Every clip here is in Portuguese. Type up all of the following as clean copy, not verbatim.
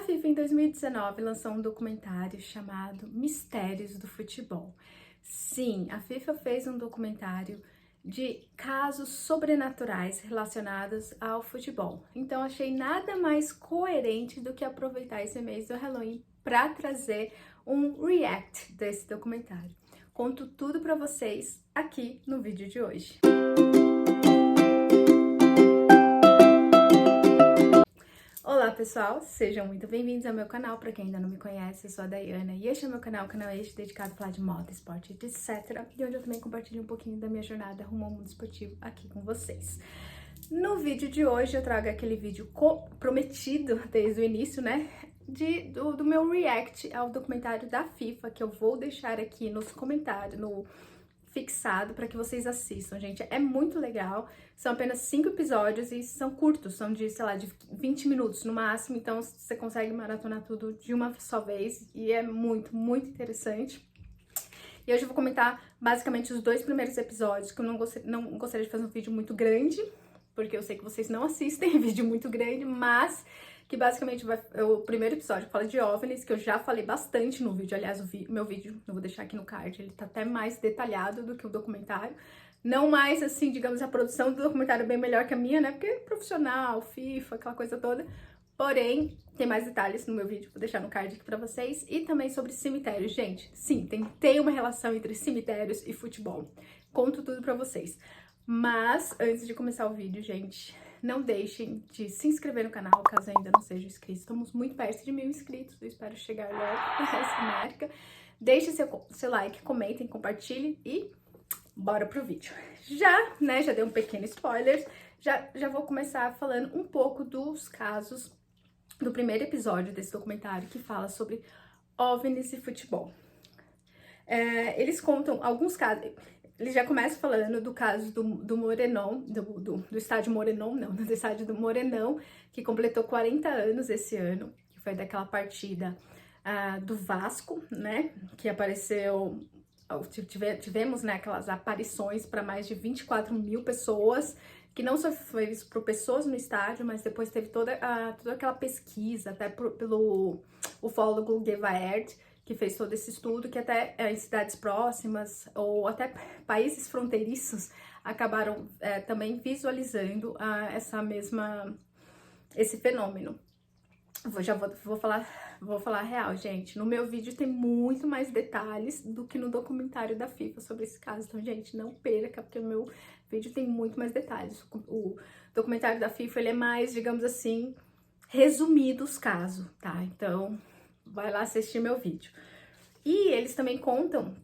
A FIFA em 2019 lançou um documentário chamado Mistérios do Futebol. Sim, a FIFA fez um documentário de casos sobrenaturais relacionados ao futebol. Então achei nada mais coerente do que aproveitar esse mês do Halloween para trazer um react desse documentário. Conto tudo para vocês aqui no vídeo de hoje. Olá pessoal, sejam muito bem-vindos ao meu canal. Para quem ainda não me conhece, eu sou a Dayana e este é o meu canal, este dedicado a falar de moda, esporte, etc. E onde eu também compartilho um pouquinho da minha jornada rumo ao mundo esportivo aqui com vocês. No vídeo de hoje eu trago aquele vídeo prometido desde o início, né? Do meu react ao documentário da FIFA, que eu vou deixar aqui nos comentários, fixado para que vocês assistam, gente. É muito legal. São apenas 5 episódios e são curtos, são de, sei lá, de 20 minutos no máximo, então você consegue maratonar tudo de uma só vez e é muito, muito interessante. E hoje eu vou comentar basicamente os 2 primeiros episódios, que eu não gostaria de fazer um vídeo muito grande, porque eu sei que vocês não assistem vídeo muito grande, mas que basicamente o primeiro episódio fala de OVNIs, que eu já falei bastante no vídeo. Aliás, meu vídeo, eu vou deixar aqui no card, ele tá até mais detalhado do que o documentário. Não mais, assim, digamos, a produção do documentário é bem melhor que a minha, né? Porque é profissional, FIFA, aquela coisa toda. Porém, tem mais detalhes no meu vídeo, vou deixar no card aqui pra vocês. E também sobre cemitérios, gente. Sim, tem uma relação entre cemitérios e futebol. Conto tudo pra vocês. Mas, antes de começar o vídeo, gente, não deixem de se inscrever no canal, caso ainda não seja inscrito. Estamos muito perto de 1000 inscritos, eu espero chegar logo essa marca. Deixem seu like, comentem, compartilhem e bora pro vídeo. Já dei um pequeno spoiler, já vou começar falando um pouco dos casos do primeiro episódio desse documentário, que fala sobre OVNIs e futebol. Eles contam alguns casos. Ele já começa falando do caso do Morenão, do estádio Morenão, não, do estádio do Morenão, que completou 40 anos esse ano, que foi daquela partida do Vasco, né, que apareceu, tivemos, né, aquelas aparições para mais de 24 mil pessoas, que não só foi visto por pessoas no estádio, mas depois teve toda aquela pesquisa, até pelo ufólogo Gevaert, que fez todo esse estudo, que até em cidades próximas ou até países fronteiriços acabaram também visualizando esse fenômeno. Vou falar real, gente. No meu vídeo tem muito mais detalhes do que no documentário da FIFA sobre esse caso. Então, gente, não perca, porque o meu vídeo tem muito mais detalhes. O documentário da FIFA, ele é mais, digamos assim, resumido os casos, tá? Então, vai lá assistir meu vídeo. E eles também contam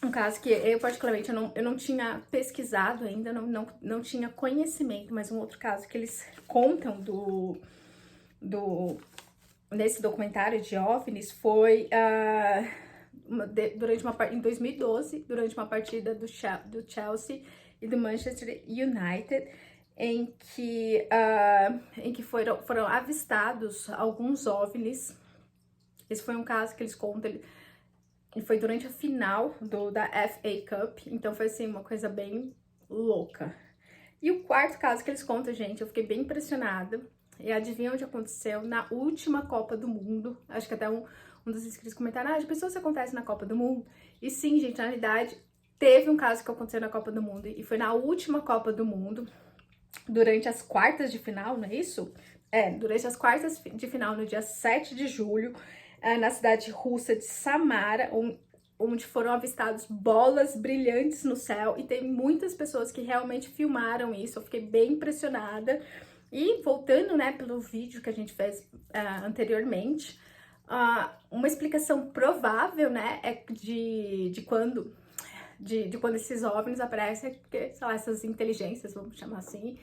um caso que eu, particularmente, eu não tinha pesquisado ainda, não tinha conhecimento, mas um outro caso que eles contam nesse documentário de OVNIs foi em 2012, durante uma partida do Chelsea e do Manchester United, em que foram avistados alguns OVNIs. Esse foi um caso que eles contam, e foi durante a final da FA Cup, então foi assim, uma coisa bem louca. E o quarto caso que eles contam, gente, eu fiquei bem impressionada, e adivinha onde aconteceu? Na última Copa do Mundo. Acho que até um dos inscritos comentaram, de pessoas que acontece na Copa do Mundo. E sim, gente, na realidade, teve um caso que aconteceu na Copa do Mundo, e foi na última Copa do Mundo, durante as quartas de final, não é isso? Durante as quartas de final, no dia 7 de julho, na cidade russa de Samara, onde foram avistados bolas brilhantes no céu, e tem muitas pessoas que realmente filmaram isso. Eu fiquei bem impressionada. E voltando, né, pelo vídeo que a gente fez anteriormente, uma explicação provável, né, de quando esses OVNIs aparecem, porque, sei lá, essas inteligências, vamos chamar assim,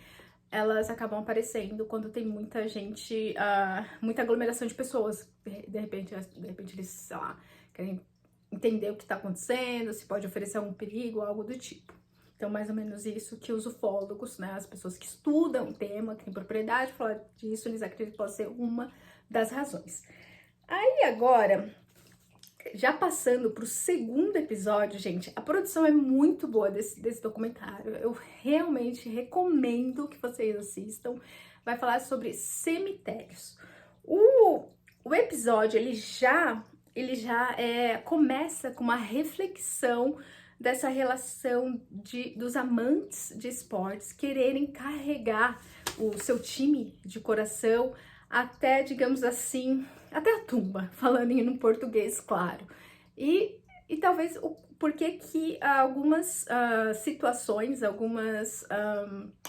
elas acabam aparecendo quando tem muita gente, muita aglomeração de pessoas. De repente eles, sei lá, querem entender o que tá acontecendo, se pode oferecer algum perigo, algo do tipo. Então, mais ou menos isso que os ufólogos, né, as pessoas que estudam o tema, que têm propriedade para falar disso, eles acreditam que pode ser uma das razões. Aí, agora, já passando pro segundo episódio, gente, a produção é muito boa desse documentário. Eu realmente recomendo que vocês assistam. Vai falar sobre cemitérios. episódio, ele já começa com uma reflexão dessa relação dos amantes de esportes quererem carregar o seu time de coração até, digamos assim, até a tumba, falando em um português claro. E talvez o porquê que algumas situações, algumas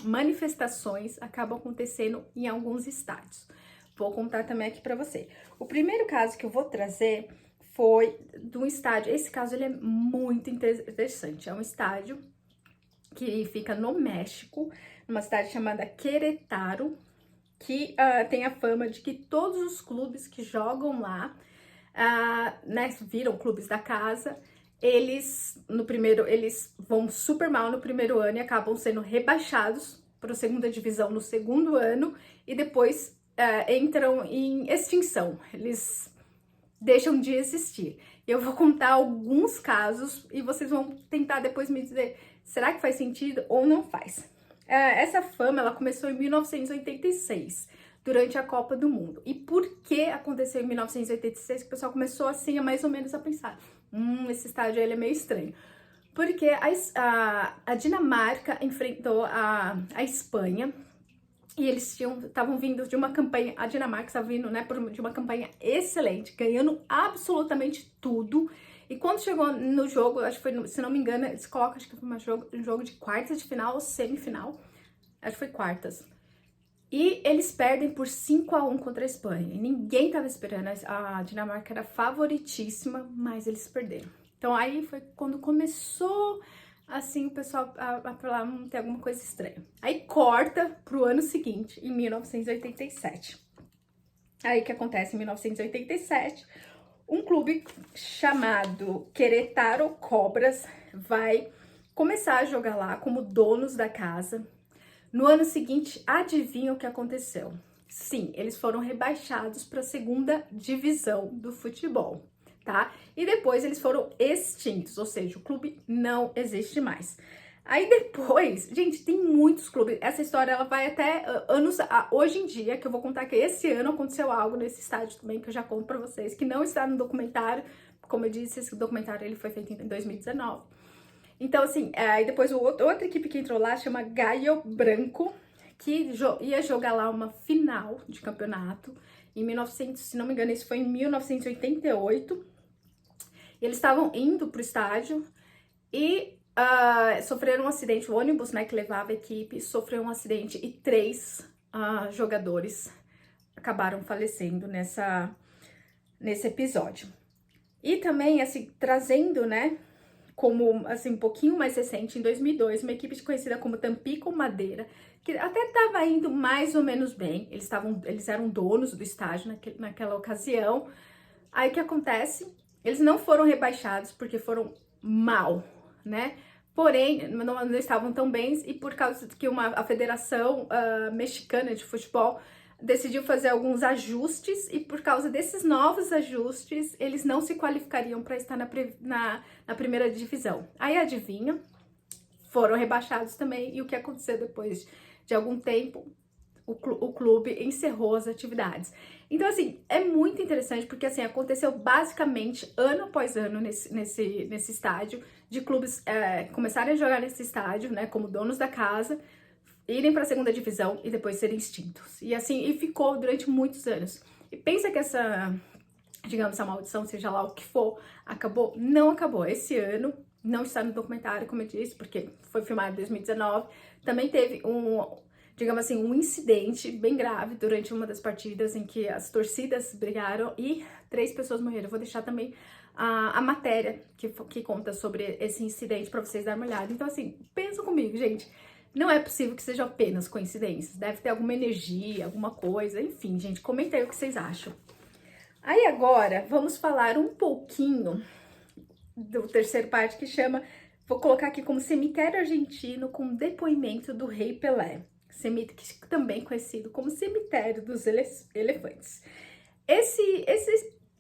manifestações acabam acontecendo em alguns estádios. Vou contar também aqui para você. O primeiro caso que eu vou trazer foi de um estádio. Esse caso ele é muito interessante. É um estádio que fica no México, numa cidade chamada Querétaro, que tem a fama de que todos os clubes que jogam lá, né, viram clubes da casa. Eles vão super mal no primeiro ano e acabam sendo rebaixados para a segunda divisão no segundo ano e depois entram em extinção. Eles deixam de existir. Eu vou contar alguns casos e vocês vão tentar depois me dizer, será que faz sentido ou não faz? Essa fama, ela começou em 1986, durante a Copa do Mundo. E por que aconteceu em 1986 que o pessoal começou assim, mais ou menos a pensar, esse estádio ele é meio estranho. Porque a Dinamarca enfrentou a Espanha, e eles estavam vindo de uma campanha, a Dinamarca estava vindo, né, de uma campanha excelente, ganhando absolutamente tudo. E quando chegou no jogo, acho que foi, se não me engano, eles colocam, acho que foi um jogo de quartas de final ou semifinal. Acho que foi quartas. E eles perdem por 5-1 contra a Espanha. E ninguém estava esperando, a Dinamarca era favoritíssima, mas eles perderam. Então aí foi quando começou assim o pessoal a falar, tem alguma coisa estranha. Aí corta pro ano seguinte, em 1987. Aí o que acontece em 1987? Um clube chamado Querétaro Cobras vai começar a jogar lá como donos da casa. No ano seguinte, adivinha o que aconteceu? Sim, eles foram rebaixados para a segunda divisão do futebol, tá? E depois eles foram extintos, ou seja, o clube não existe mais. Aí depois, gente, tem muitos clubes. Essa história ela vai até anos hoje em dia, que eu vou contar que esse ano aconteceu algo nesse estádio também, que eu já conto pra vocês, que não está no documentário. Como eu disse, esse documentário ele foi feito em 2019. Então, assim, aí depois outra equipe que entrou lá chama Gallo Branco, que ia jogar lá uma final de campeonato em 1900, se não me engano, isso foi em 1988. E eles estavam indo pro estádio e sofreram um acidente. O ônibus, né, que levava a equipe sofreu um acidente e 3 jogadores acabaram falecendo nesse episódio. E também, assim, trazendo, né, como, assim, um pouquinho mais recente, em 2002, uma equipe conhecida como Tampico Madeira, que até estava indo mais ou menos bem, eles eram donos do estádio naquela ocasião. Aí o que acontece? Eles não foram rebaixados porque foram mal, né? Porém, não estavam tão bem e por causa que a Federação Mexicana de Futebol decidiu fazer alguns ajustes e por causa desses novos ajustes, eles não se qualificariam para estar na primeira divisão. Aí adivinha? Foram rebaixados também e o que aconteceu depois de algum tempo? O clube encerrou as atividades. Então, assim, é muito interessante porque, assim, aconteceu basicamente ano após ano nesse estádio, de clubes começarem a jogar nesse estádio, né, como donos da casa, irem para a segunda divisão e depois serem extintos. E assim, e ficou durante muitos anos. E pensa que essa, digamos, essa maldição, seja lá o que for, acabou? Não acabou. Esse ano, não está no documentário, como eu disse, porque foi filmado em 2019, também teve digamos assim, um incidente bem grave durante uma das partidas em que as torcidas brigaram e 3 pessoas morreram. Eu vou deixar também a matéria que conta sobre esse incidente para vocês darem uma olhada. Então, assim, pensa comigo, gente. Não é possível que sejam apenas coincidências. Deve ter alguma energia, alguma coisa. Enfim, gente, comenta aí o que vocês acham. Aí agora, vamos falar um pouquinho do terceiro parte que chama... Vou colocar aqui como Cemitério Argentino com depoimento do Rei Pelé. Também conhecido como Cemitério dos Elefantes. Esse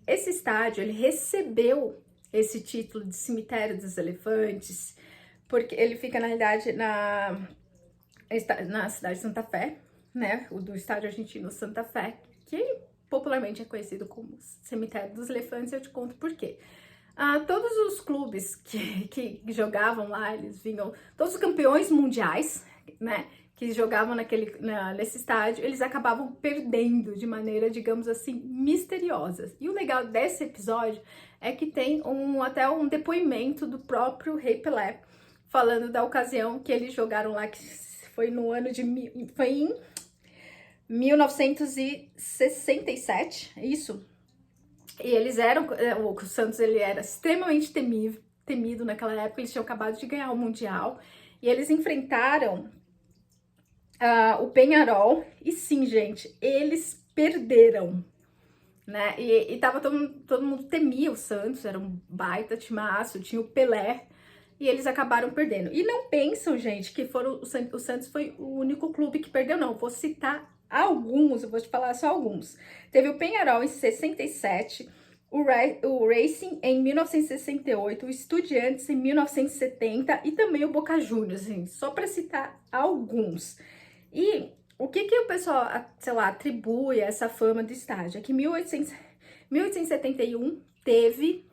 estádio, ele recebeu esse título de Cemitério dos Elefantes, porque ele fica, na realidade, na cidade de Santa Fé, né? O do estádio argentino Santa Fé, que também é conhecido como Cemitério dos Elefantes, eu te conto por quê. Todos os clubes que jogavam lá, eles vinham, todos os campeões mundiais, né, que jogavam nesse estádio, eles acabavam perdendo de maneira, digamos assim, misteriosa. E o legal desse episódio é que tem até um depoimento do próprio Rei Pelé, falando da ocasião que eles jogaram lá, que foi no ano foi em 1967, isso. E eles eram, o Santos ele era extremamente temido naquela época, eles tinham acabado de ganhar o Mundial, e eles enfrentaram o Peñarol, e sim, gente, eles perderam, né? E tava todo mundo temia o Santos, era um baita timaço, tinha o Pelé, e eles acabaram perdendo. E não pensam, gente, que o Santos foi o único clube que perdeu, não. Vou citar alguns, eu vou te falar só alguns. Teve o Peñarol em 67, o Racing em 1968, o Estudiantes em 1970 e também o Boca Juniors, assim, só para citar alguns. E o que o pessoal, sei lá, atribui a essa fama do estádio? É que em 1871 teve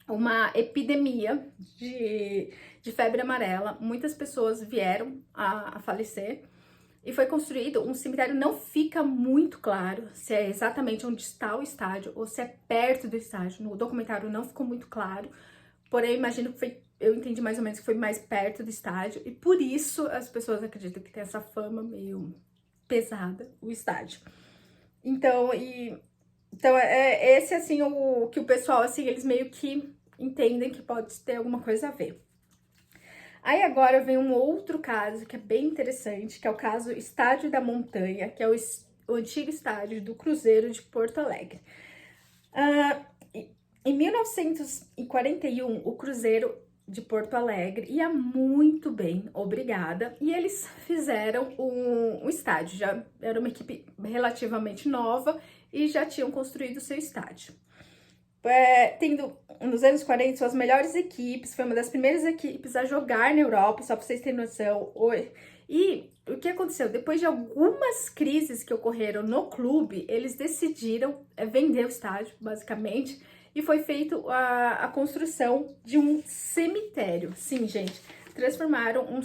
uma epidemia de febre amarela, muitas pessoas vieram a falecer e foi construído um cemitério. Não fica muito claro se é exatamente onde está o estádio ou se é perto do estádio. No documentário não ficou muito claro, porém imagino que eu entendi mais ou menos que foi mais perto do estádio e por isso as pessoas acreditam que tem essa fama meio pesada, o estádio. Então, esse, assim, o que o pessoal, assim, eles meio que entendem que pode ter alguma coisa a ver. Aí agora vem um outro caso que é bem interessante, que é o caso Estádio da Montanha, que é o antigo estádio do Cruzeiro de Porto Alegre. Em 1941, o Cruzeiro de Porto Alegre ia muito bem, obrigada, e eles fizeram um estádio. Já era uma equipe relativamente nova e já tinham construído o seu estádio. Tendo nos anos 40 suas melhores equipes, foi uma das primeiras equipes a jogar na Europa, só para vocês terem noção. E o que aconteceu? Depois de algumas crises que ocorreram no clube, eles decidiram vender o estádio, basicamente, e foi feito a construção de um cemitério. Sim, gente, transformaram um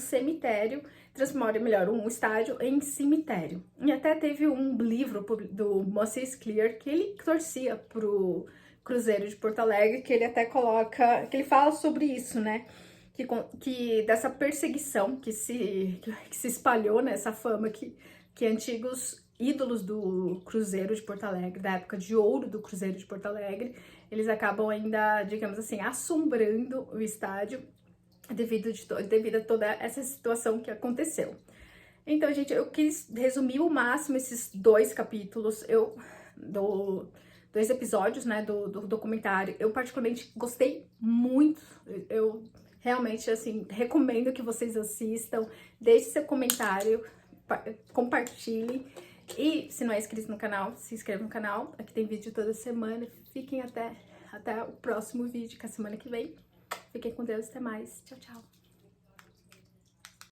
estádio em cemitério. E até teve um livro do Moisés Clear que ele torcia pro Cruzeiro de Porto Alegre, que ele até coloca, que ele fala sobre isso, né? Que dessa perseguição que se espalhou, né? Essa fama que antigos ídolos do Cruzeiro de Porto Alegre, da época de ouro do Cruzeiro de Porto Alegre, eles acabam ainda, digamos assim, assombrando o estádio devido a toda essa situação que aconteceu. Então, gente, eu quis resumir o máximo esses 2 capítulos, dois episódios, né, do documentário. Eu particularmente gostei muito, eu realmente, assim, recomendo que vocês assistam, deixe seu comentário, compartilhe, e se não é inscrito no canal, se inscreva no canal, aqui tem vídeo toda semana. Fiquem até o próximo vídeo, que é a semana que vem. Fiquem com Deus, até mais, tchau, tchau.